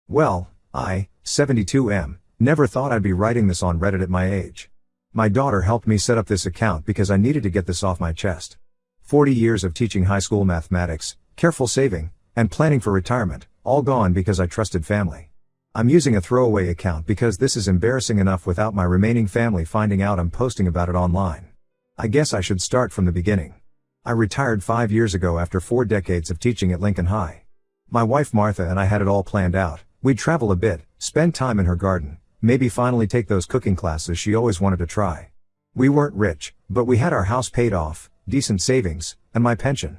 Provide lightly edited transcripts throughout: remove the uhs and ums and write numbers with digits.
Well, I, 72M, never thought I'd be writing this on Reddit at my age. My daughter helped me set up this account because I needed to get this off my chest. 40 years of teaching high school mathematics, careful saving, and planning for retirement, all gone because I trusted family. I'm using a throwaway account because this is embarrassing enough without my remaining family finding out I'm posting about it online. I guess I should start from the beginning. I retired 5 years ago after 4 decades of teaching at Lincoln High. My wife Martha and I had it all planned out. We'd travel a bit, spend time in her garden, maybe finally take those cooking classes she always wanted to try. We weren't rich, but we had our house paid off, decent savings, and my pension.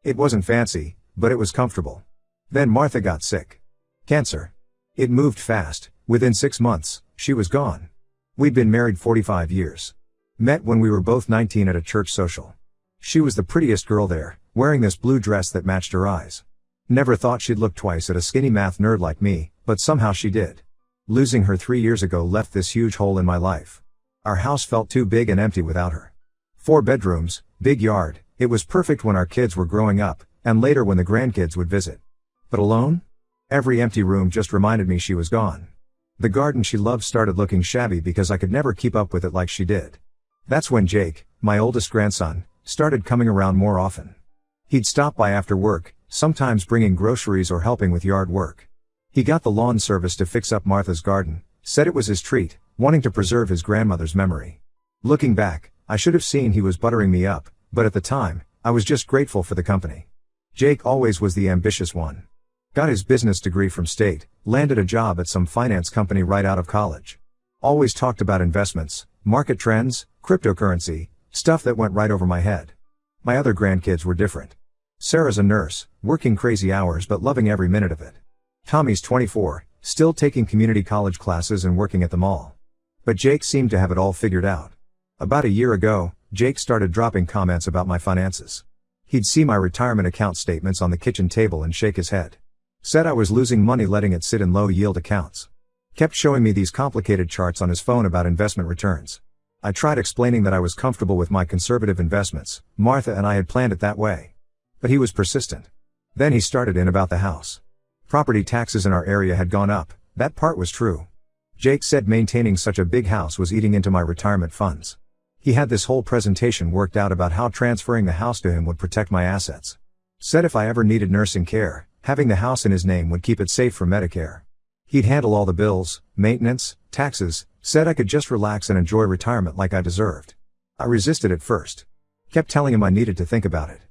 It wasn't fancy, but it was comfortable. Then Martha got sick. Cancer. It moved fast. Within 6 months, she was gone. We'd been married 45 years. Met when we were both 19 at a church social. She was the prettiest girl there, wearing this blue dress that matched her eyes. Never thought she'd look twice at a skinny math nerd like me, but somehow she did. Losing her 3 years ago left this huge hole in my life. Our house felt too big and empty without her. 4 bedrooms, big yard, it was perfect when our kids were growing up, and later when the grandkids would visit. But alone? Every empty room just reminded me she was gone. The garden she loved started looking shabby because I could never keep up with it like she did. That's when Jake, my oldest grandson, started coming around more often. He'd stop by after work, sometimes bringing groceries or helping with yard work. He got the lawn service to fix up Martha's garden, said it was his treat, wanting to preserve his grandmother's memory. Looking back, I should have seen he was buttering me up, but at the time, I was just grateful for the company. Jake always was the ambitious one. Got his business degree from state, landed a job at some finance company right out of college. Always talked about investments, market trends, cryptocurrency, stuff that went right over my head. My other grandkids were different. Sarah's a nurse, working crazy hours but loving every minute of it. Tommy's 24, still taking community college classes and working at the mall. But Jake seemed to have it all figured out. About a year ago, Jake started dropping comments about my finances. He'd see my retirement account statements on the kitchen table and shake his head. Said I was losing money letting it sit in low-yield accounts. Kept showing me these complicated charts on his phone about investment returns. I tried explaining that I was comfortable with my conservative investments, Martha and I had planned it that way. But he was persistent. Then he started in about the house. Property taxes in our area had gone up, that part was true. Jake said maintaining such a big house was eating into my retirement funds. He had this whole presentation worked out about how transferring the house to him would protect my assets. Said if I ever needed nursing care, having the house in his name would keep it safe for Medicare. He'd handle all the bills, maintenance, taxes, said I could just relax and enjoy retirement like I deserved. I resisted at first. Kept telling him I needed to think about it.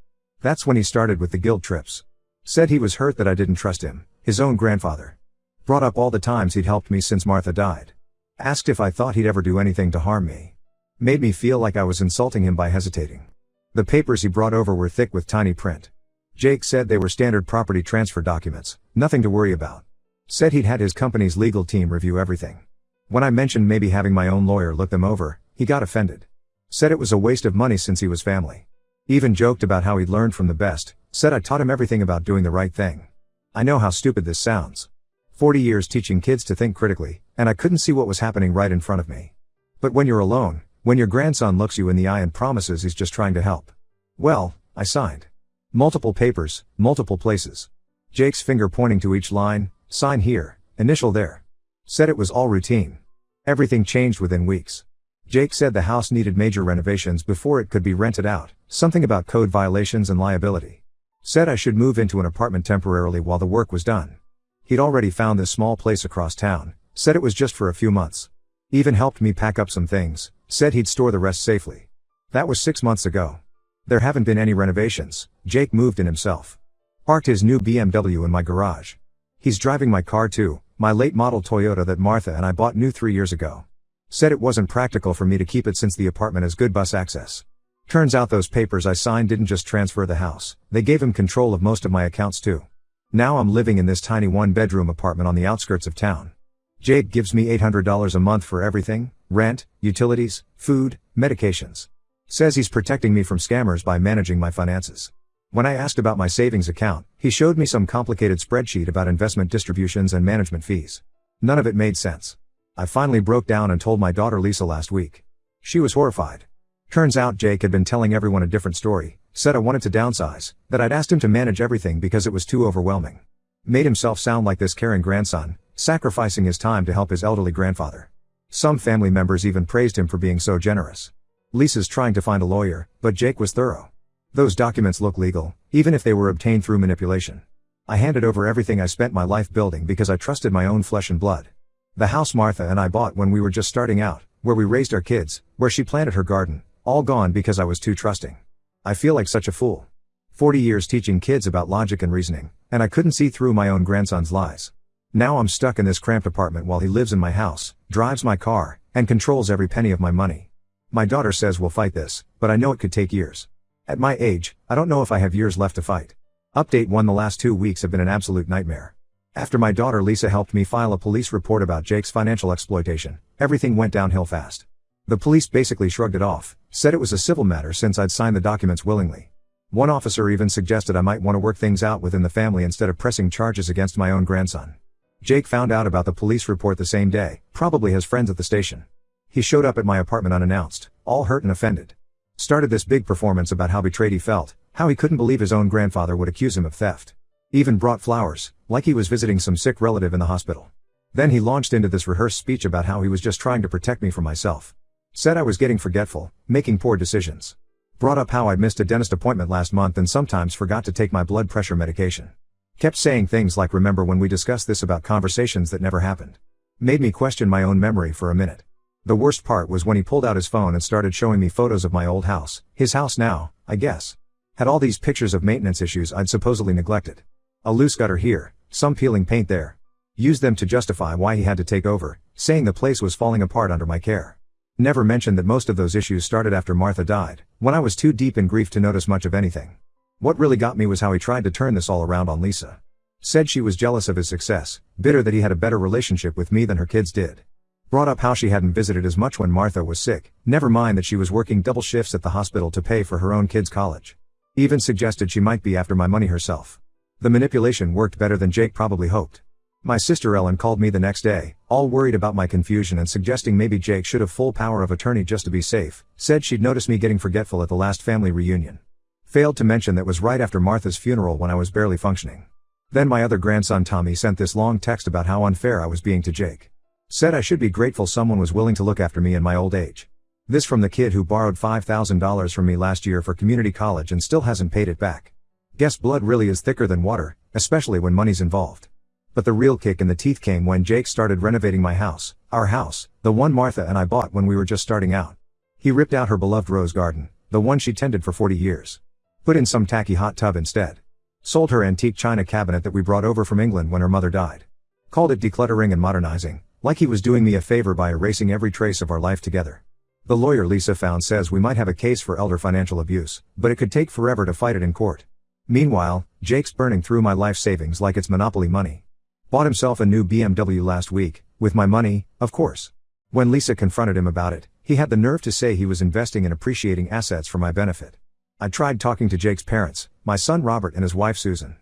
That's when he started with the guilt trips. Said he was hurt that I didn't trust him, his own grandfather. Brought up all the times he'd helped me since Martha died. Asked if I thought he'd ever do anything to harm me. Made me feel like I was insulting him by hesitating. The papers he brought over were thick with tiny print. Jake said they were standard property transfer documents, nothing to worry about. Said he'd had his company's legal team review everything. When I mentioned maybe having my own lawyer look them over, he got offended. Said it was a waste of money since he was family. Even joked about how he'd learned from the best, said I taught him everything about doing the right thing. I know how stupid this sounds. 40 years teaching kids to think critically, and I couldn't see what was happening right in front of me. But when you're alone, when your grandson looks you in the eye and promises he's just trying to help. Well, I signed. Multiple papers, multiple places. Jake's finger pointing to each line, sign here, initial there. Said it was all routine. Everything changed within weeks. Jake said the house needed major renovations before it could be rented out, something about code violations and liability. Said I should move into an apartment temporarily while the work was done. He'd already found this small place across town, said it was just for a few months. Even helped me pack up some things, said he'd store the rest safely. That was 6 months ago. There haven't been any renovations, Jake moved in himself. Parked his new BMW in my garage. He's driving my car too, my late model Toyota that Martha and I bought new 3 years ago. Said it wasn't practical for me to keep it since the apartment has good bus access. Turns out those papers I signed didn't just transfer the house, they gave him control of most of my accounts too. Now I'm living in this tiny 1-bedroom apartment on the outskirts of town. Jake gives me $800 a month for everything, rent, utilities, food, medications. Says he's protecting me from scammers by managing my finances. When I asked about my savings account, he showed me some complicated spreadsheet about investment distributions and management fees. None of it made sense. I finally broke down and told my daughter Lisa last week. She was horrified. Turns out Jake had been telling everyone a different story, said I wanted to downsize, that I'd asked him to manage everything because it was too overwhelming. Made himself sound like this caring grandson, sacrificing his time to help his elderly grandfather. Some family members even praised him for being so generous. Lisa's trying to find a lawyer, but Jake was thorough. Those documents look legal, even if they were obtained through manipulation. I handed over everything I spent my life building because I trusted my own flesh and blood. The house Martha and I bought when we were just starting out, where we raised our kids, where she planted her garden, all gone because I was too trusting. I feel like such a fool. 40 years teaching kids about logic and reasoning, and I couldn't see through my own grandson's lies. Now I'm stuck in this cramped apartment while he lives in my house, drives my car, and controls every penny of my money. My daughter says we'll fight this, but I know it could take years. At my age, I don't know if I have years left to fight. Update 1: The last 2 weeks have been an absolute nightmare. After my daughter Lisa helped me file a police report about Jake's financial exploitation, everything went downhill fast. The police basically shrugged it off, said it was a civil matter since I'd signed the documents willingly. One officer even suggested I might want to work things out within the family instead of pressing charges against my own grandson. Jake found out about the police report the same day, probably has friends at the station. He showed up at my apartment unannounced, all hurt and offended. Started this big performance about how betrayed he felt, how he couldn't believe his own grandfather would accuse him of theft. Even brought flowers, like he was visiting some sick relative in the hospital. Then he launched into this rehearsed speech about how he was just trying to protect me from myself. Said I was getting forgetful, making poor decisions. Brought up how I'd missed a dentist appointment last month and sometimes forgot to take my blood pressure medication. Kept saying things like remember when we discussed this about conversations that never happened. Made me question my own memory for a minute. The worst part was when he pulled out his phone and started showing me photos of my old house, his house now, I guess. Had all these pictures of maintenance issues I'd supposedly neglected. A loose gutter here, some peeling paint there. Used them to justify why he had to take over, saying the place was falling apart under my care. Never mentioned that most of those issues started after Martha died, when I was too deep in grief to notice much of anything. What really got me was how he tried to turn this all around on Lisa. Said she was jealous of his success, bitter that he had a better relationship with me than her kids did. Brought up how she hadn't visited as much when Martha was sick, never mind that she was working double shifts at the hospital to pay for her own kids' college. Even suggested she might be after my money herself. The manipulation worked better than Jake probably hoped. My sister Ellen called me the next day, all worried about my confusion and suggesting maybe Jake should have full power of attorney just to be safe, said she'd noticed me getting forgetful at the last family reunion. Failed to mention that was right after Martha's funeral when I was barely functioning. Then my other grandson Tommy sent this long text about how unfair I was being to Jake. Said I should be grateful someone was willing to look after me in my old age. This from the kid who borrowed $5,000 from me last year for community college and still hasn't paid it back. Guess blood really is thicker than water, especially when money's involved. But the real kick in the teeth came when Jake started renovating my house, our house, the one Martha and I bought when we were just starting out. He ripped out her beloved rose garden, the one she tended for 40 years. Put in some tacky hot tub instead. Sold her antique china cabinet that we brought over from England when her mother died. Called it decluttering and modernizing, like he was doing me a favor by erasing every trace of our life together. The lawyer Lisa found says we might have a case for elder financial abuse, but it could take forever to fight it in court. Meanwhile, Jake's burning through my life savings like it's monopoly money. Bought himself a new BMW last week, with my money, of course. When Lisa confronted him about it, he had the nerve to say he was investing in appreciating assets for my benefit. I tried talking to Jake's parents, my son Robert and his wife Susan.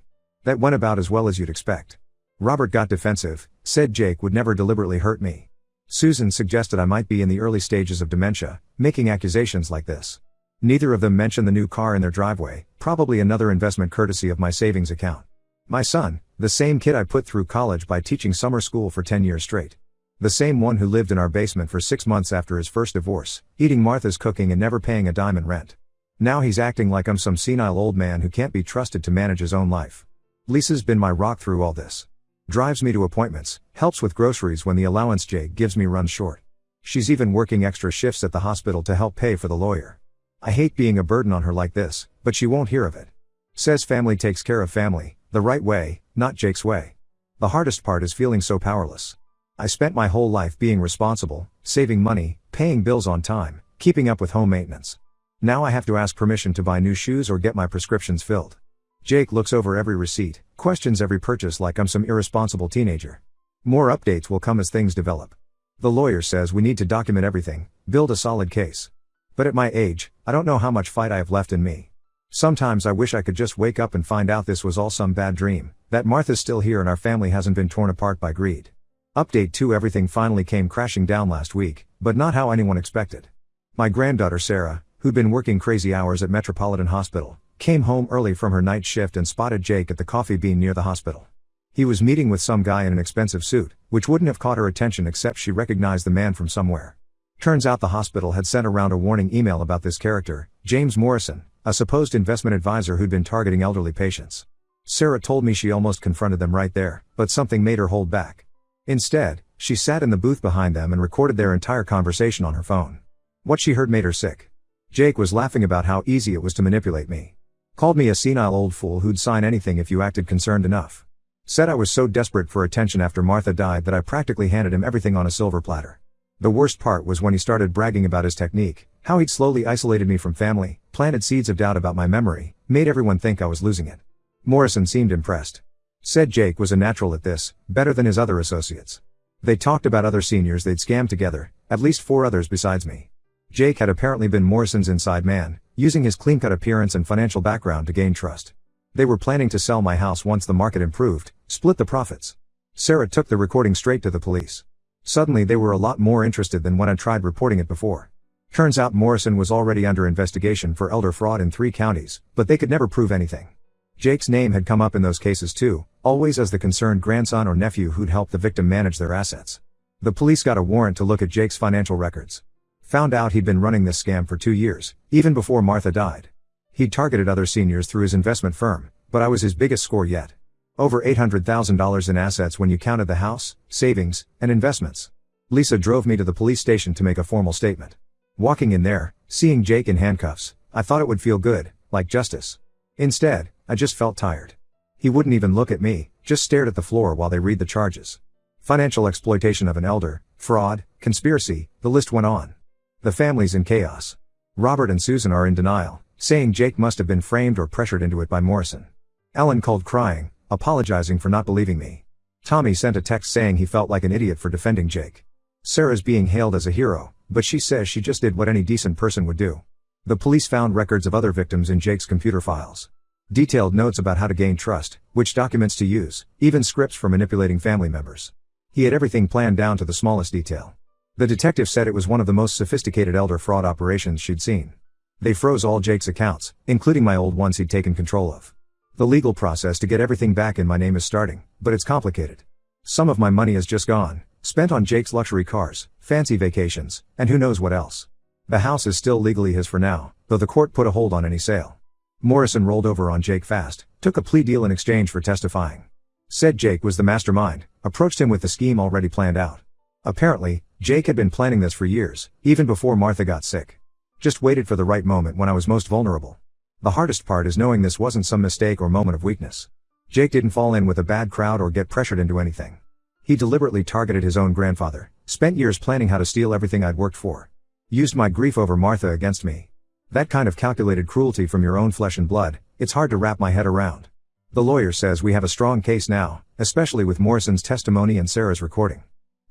That went about as well as you'd expect. Robert got defensive, said Jake would never deliberately hurt me. Susan suggested I might be in the early stages of dementia, making accusations like this. Neither of them mentioned the new car in their driveway, probably another investment courtesy of my savings account. My son, the same kid I put through college by teaching summer school for 10 years straight. The same one who lived in our basement for 6 months after his first divorce, eating Martha's cooking and never paying a dime in rent. Now he's acting like I'm some senile old man who can't be trusted to manage his own life. Lisa's been my rock through all this. Drives me to appointments, helps with groceries when the allowance Jake gives me runs short. She's even working extra shifts at the hospital to help pay for the lawyer. I hate being a burden on her like this, but she won't hear of it. Says family takes care of family, the right way, not Jake's way. The hardest part is feeling so powerless. I spent my whole life being responsible, saving money, paying bills on time, keeping up with home maintenance. Now I have to ask permission to buy new shoes or get my prescriptions filled. Jake looks over every receipt, questions every purchase like I'm some irresponsible teenager. More updates will come as things develop. The lawyer says we need to document everything, build a solid case. But at my age, I don't know how much fight I have left in me. Sometimes I wish I could just wake up and find out this was all some bad dream, that Martha's still here and our family hasn't been torn apart by greed. Update 2: Everything finally came crashing down last week, but not how anyone expected. My granddaughter Sarah, who'd been working crazy hours at Metropolitan Hospital, came home early from her night shift and spotted Jake at the Coffee Bean near the hospital. He was meeting with some guy in an expensive suit, which wouldn't have caught her attention except she recognized the man from somewhere. Turns out the hospital had sent around a warning email about this character, James Morrison, a supposed investment advisor who'd been targeting elderly patients. Sarah told me she almost confronted them right there, but something made her hold back. Instead, she sat in the booth behind them and recorded their entire conversation on her phone. What she heard made her sick. Jake was laughing about how easy it was to manipulate me. Called me a senile old fool who'd sign anything if you acted concerned enough. Said I was so desperate for attention after Martha died that I practically handed him everything on a silver platter. The worst part was when he started bragging about his technique, how he'd slowly isolated me from family, planted seeds of doubt about my memory, made everyone think I was losing it. Morrison seemed impressed. Said Jake was a natural at this, better than his other associates. They talked about other seniors they'd scammed together, at least 4 others besides me. Jake had apparently been Morrison's inside man, using his clean-cut appearance and financial background to gain trust. They were planning to sell my house once the market improved, split the profits. Sarah took the recording straight to the police. Suddenly they were a lot more interested than when I tried reporting it before. Turns out Morrison was already under investigation for elder fraud in 3 counties, but they could never prove anything. Jake's name had come up in those cases too, always as the concerned grandson or nephew who'd helped the victim manage their assets. The police got a warrant to look at Jake's financial records. Found out he'd been running this scam for 2 years, even before Martha died. He'd targeted other seniors through his investment firm, but I was his biggest score yet. Over $800,000 in assets when you counted the house, savings, and investments. Lisa drove me to the police station to make a formal statement. Walking in there, seeing Jake in handcuffs, I thought it would feel good, like justice. Instead, I just felt tired. He wouldn't even look at me, just stared at the floor while they read the charges. Financial exploitation of an elder, fraud, conspiracy, the list went on. The family's in chaos. Robert and Susan are in denial, saying Jake must have been framed or pressured into it by Morrison. Ellen called crying, apologizing for not believing me. Tommy sent a text saying he felt like an idiot for defending Jake. Sarah's being hailed as a hero, but she says she just did what any decent person would do. The police found records of other victims in Jake's computer files. Detailed notes about how to gain trust, which documents to use, even scripts for manipulating family members. He had everything planned down to the smallest detail. The detective said it was one of the most sophisticated elder fraud operations she'd seen. They froze all Jake's accounts, including my old ones he'd taken control of. The legal process to get everything back in my name is starting, but it's complicated. Some of my money is just gone, spent on Jake's luxury cars, fancy vacations, and who knows what else. The house is still legally his for now, though the court put a hold on any sale. Morrison rolled over on Jake fast, took a plea deal in exchange for testifying. Said Jake was the mastermind, approached him with the scheme already planned out. Apparently, Jake had been planning this for years, even before Martha got sick. Just waited for the right moment when I was most vulnerable. The hardest part is knowing this wasn't some mistake or moment of weakness. Jake didn't fall in with a bad crowd or get pressured into anything. He deliberately targeted his own grandfather, spent years planning how to steal everything I'd worked for. Used my grief over Martha against me. That kind of calculated cruelty from your own flesh and blood, it's hard to wrap my head around. The lawyer says we have a strong case now, especially with Morrison's testimony and Sarah's recording.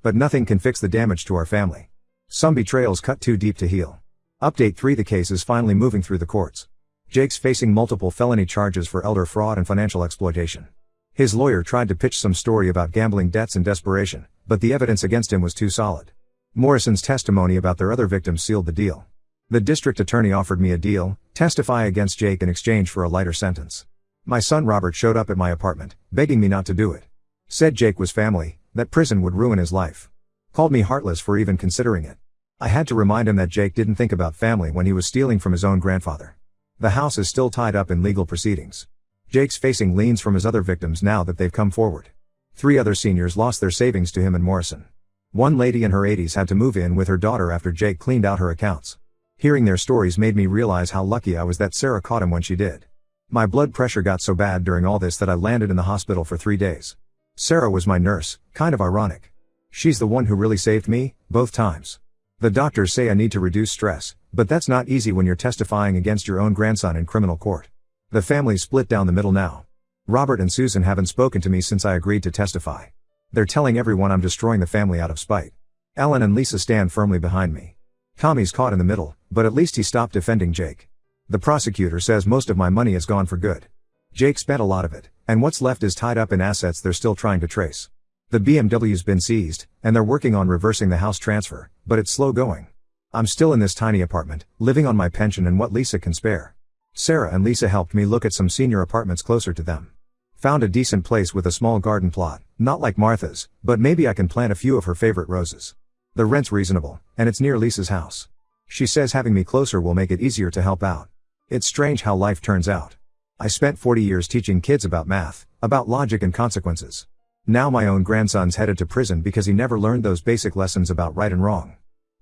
But nothing can fix the damage to our family. Some betrayals cut too deep to heal. Update 3: The case is finally moving through the courts. Jake's facing multiple felony charges for elder fraud and financial exploitation. His lawyer tried to pitch some story about gambling debts and desperation, but the evidence against him was too solid. Morrison's testimony about their other victims sealed the deal. The district attorney offered me a deal, testify against Jake in exchange for a lighter sentence. My son Robert showed up at my apartment, begging me not to do it. Said Jake was family, that prison would ruin his life. Called me heartless for even considering it. I had to remind him that Jake didn't think about family when he was stealing from his own grandfather. The house is still tied up in legal proceedings. Jake's facing liens from his other victims now that they've come forward. 3 other seniors lost their savings to him and Morrison. One lady in her 80s had to move in with her daughter after Jake cleaned out her accounts. Hearing their stories made me realize how lucky I was that Sarah caught him when she did. My blood pressure got so bad during all this that I landed in the hospital for 3 days. Sarah was my nurse, kind of ironic. She's the one who really saved me, both times. The doctors say I need to reduce stress, but that's not easy when you're testifying against your own grandson in criminal court. The family's split down the middle now. Robert and Susan haven't spoken to me since I agreed to testify. They're telling everyone I'm destroying the family out of spite. Ellen and Lisa stand firmly behind me. Tommy's caught in the middle, but at least he stopped defending Jake. The prosecutor says most of my money is gone for good. Jake spent a lot of it, and what's left is tied up in assets they're still trying to trace. The BMW's been seized, and they're working on reversing the house transfer, but it's slow going. I'm still in this tiny apartment, living on my pension and what Lisa can spare. Sarah and Lisa helped me look at some senior apartments closer to them. Found a decent place with a small garden plot, not like Martha's, but maybe I can plant a few of her favorite roses. The rent's reasonable, and it's near Lisa's house. She says having me closer will make it easier to help out. It's strange how life turns out. I spent 40 years teaching kids about math, about logic and consequences. Now my own grandson's headed to prison because he never learned those basic lessons about right and wrong.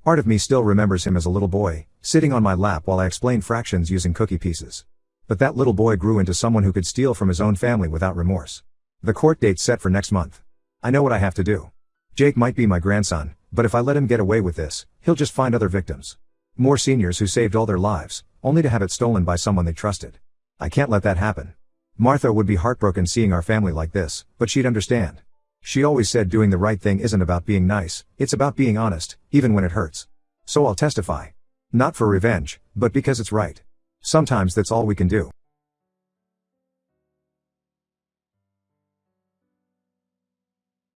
Part of me still remembers him as a little boy, sitting on my lap while I explained fractions using cookie pieces. But that little boy grew into someone who could steal from his own family without remorse. The court date's set for next month. I know what I have to do. Jake might be my grandson, but if I let him get away with this, he'll just find other victims. More seniors who saved all their lives, only to have it stolen by someone they trusted. I can't let that happen. Martha would be heartbroken seeing our family like this, but she'd understand. She always said doing the right thing isn't about being nice, it's about being honest, even when it hurts. So I'll testify. Not for revenge, but because it's right. Sometimes that's all we can do.